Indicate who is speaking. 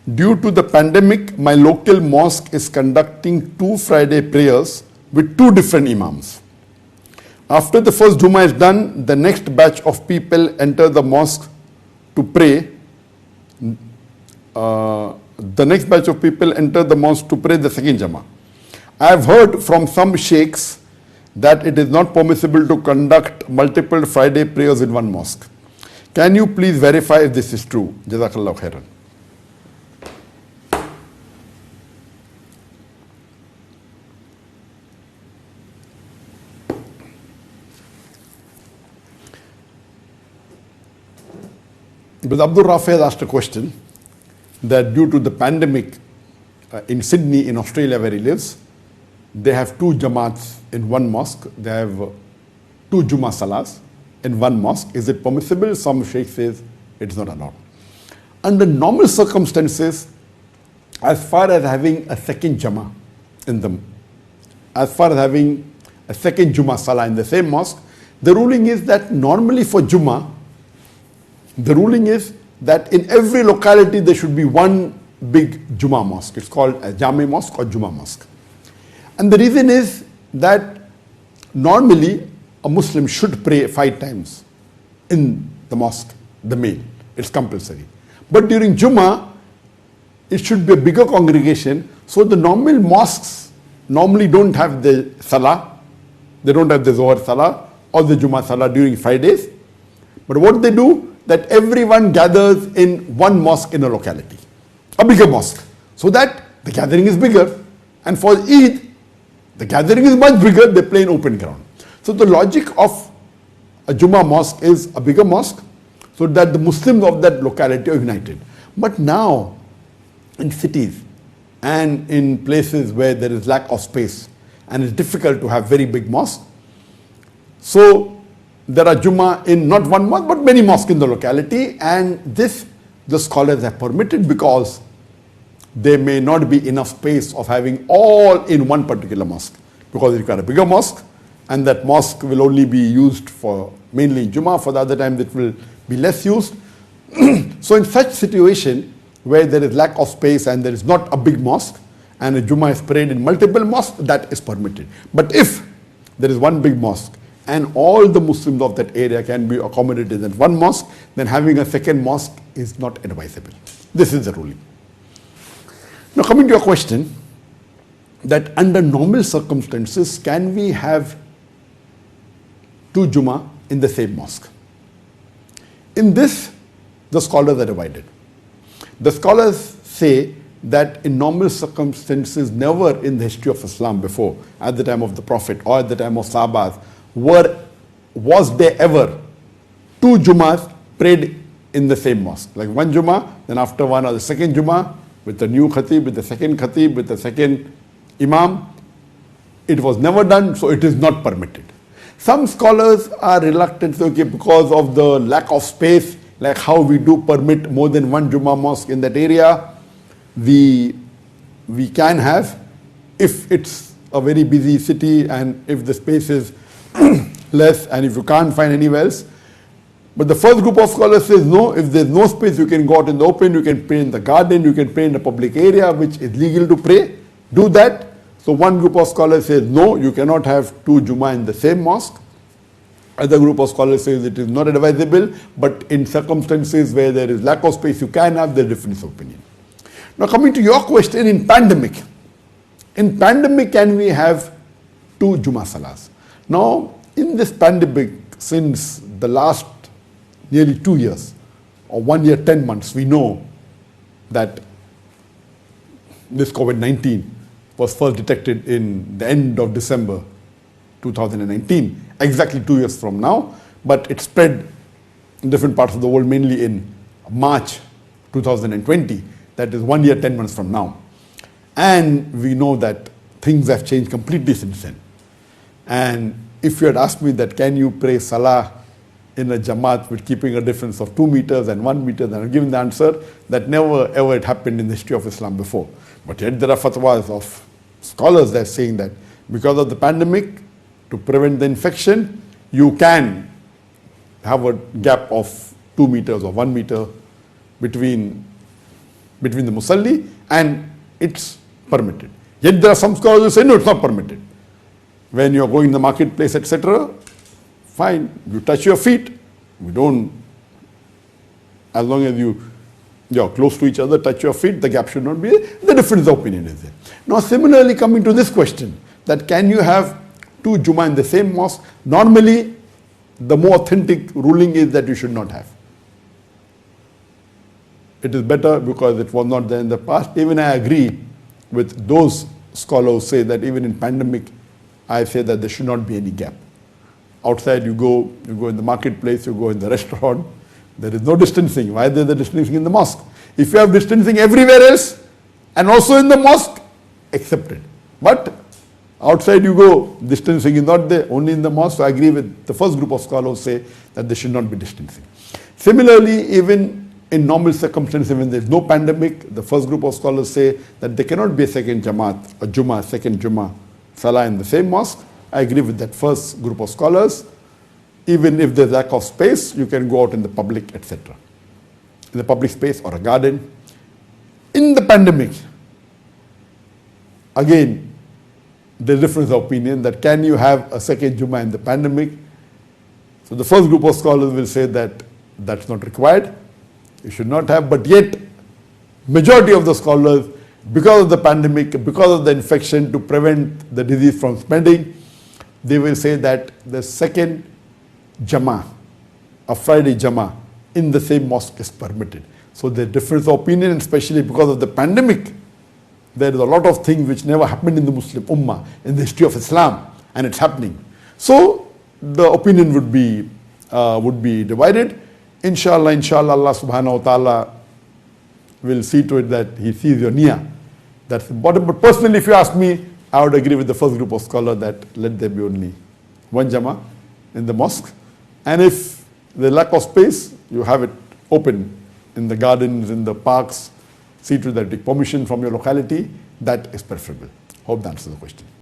Speaker 1: Due to the pandemic, my local mosque is conducting 2 Friday prayers with 2 different imams. After the first Jummah is done, the next batch of people enter the mosque to pray. The next batch of people enter the mosque to pray the second Jummah. I have heard from some sheikhs that it is not permissible to conduct multiple Friday prayers in one mosque. Can you please verify if this is true? Jazakallah khairan. But Abdul Rafi has asked a question that due to the pandemic in Sydney, in Australia where he lives, they have 2 Jamaats in one mosque. They have 2 Jummah Salahs in one mosque. Is it permissible? Some sheikh says it's not allowed. Under normal circumstances, as far as having a second Jummah in them, as far as having a second Jummah Salah in the same mosque, the ruling is that normally for Jummah, the ruling is that in every locality there should be one big Jummah mosque. It's called a Jami mosque or Jummah mosque. And the reason is that normally a Muslim should pray 5 times in the mosque, the male. It's compulsory. But during Jummah, it should be a bigger congregation. So the normal mosques normally don't have the Salah. They don't have the Zohar Salah or the Jummah Salah during Fridays. But what they do, that everyone gathers in one mosque in a locality, a bigger mosque, so that the gathering is bigger. And for Eid, the gathering is much bigger, they play in open ground. So the logic of a Jummah mosque is a bigger mosque, so that the Muslims of that locality are united. But now, in cities and in places where there is lack of space and it's difficult to have very big mosques, so there are Jummah in not one mosque but many mosques in the locality, and this the scholars have permitted because there may not be enough space of having all in one particular mosque, because you got a bigger mosque and that mosque will only be used for mainly Jummah, for the other times it will be less used. So in such situation where there is lack of space and there is not a big mosque and a Jummah is prayed in multiple mosques, that is permitted. But if there is one big mosque and all the Muslims of that area can be accommodated in one mosque, then having a second mosque is not advisable. This is the ruling. Now coming to your question, that under normal circumstances, can we have 2 Jummah in the same mosque? In this, the scholars are divided. The scholars say that in normal circumstances, never in the history of Islam before, at the time of the Prophet or at the time of Sahabas, was there ever 2 Jummahs prayed in the same mosque. Like one Jummah, then after one or the second Jummah, with the new khatib, with the second khatib, with the second imam. It was never done, so it is not permitted. Some scholars are reluctant, okay, because of the lack of space, like how we do permit more than one Jummah mosque in that area. We can have, if it's a very busy city and if the space is less and if you can't find anywhere else. But the first group of scholars says no, if there's no space, you can go out in the open, you can pray in the garden, you can pray in the public area, which is legal to pray. Do that. So one group of scholars says no, you cannot have 2 Jummah in the same mosque. Other group of scholars says it is not advisable, but in circumstances where there is lack of space, you can have the difference of opinion. Now coming to your question, in pandemic can we have 2 Jummah Salahs? Now in this pandemic, since the last nearly 2 years or 1 year, 10 months, we know that this COVID-19 was first detected in the end of December 2019, exactly 2 years from now, but it spread in different parts of the world, mainly in March 2020, that is 1 year, 10 months from now. And we know that things have changed completely since then. And if you had asked me that can you pray Salah in a Jamaat with keeping a difference of 2 meters and 1 meter, then I've given the answer that never ever it happened in the history of Islam before. But yet there are fatwas of scholars that are saying that because of the pandemic, to prevent the infection, you can have a gap of 2 meters or 1 meter between between the musalli, and it's permitted. Yet there are some scholars who say, no, it's not permitted. When you're going in the marketplace, etc., fine, you touch your feet. We don't, as long as you're close to each other, touch your feet, the gap should not be there. The difference of opinion is there. Now, similarly, coming to this question, that can you have two Jummah in the same mosque? Normally, the more authentic ruling is that you should not have. It is better because it was not there in the past. Even I agree with those scholars who say that even in pandemic, I say that there should not be any gap. Outside you go in the marketplace, you go in the restaurant, there is no distancing. Why is there the distancing in the mosque? If you have distancing everywhere else and also in the mosque, accepted. But outside you go, distancing is not there, only in the mosque. So I agree with the first group of scholars who say that there should not be distancing. Similarly, even in normal circumstances, when there is no pandemic, the first group of scholars say that there cannot be a second Jamaat, a Jummah, second Jummah, Salah in the same mosque. I agree with that first group of scholars. Even if there's lack of space, you can go out in the public, etc. In the public space or a garden. In the pandemic, again, there's difference of opinion that can you have a second Jummah in the pandemic? So the first group of scholars will say that that's not required. You should not have, but yet majority of the scholars, because of the pandemic, because of the infection, to prevent the disease from spreading, they will say that the second Jama, a Friday Jama, in the same mosque is permitted. So the difference of opinion, especially because of the pandemic, there is a lot of things which never happened in the Muslim Ummah, in the history of Islam, and it's happening. So the opinion would be divided. Inshallah, Allah subhanahu wa ta'ala will see to it that He sees your niyyah. That's important. But personally, if you ask me, I would agree with the first group of scholars that let there be only one Jama in the mosque. And if the lack of space, you have it open in the gardens, in the parks, see to that, take permission from your locality. That is preferable. Hope that answers the question.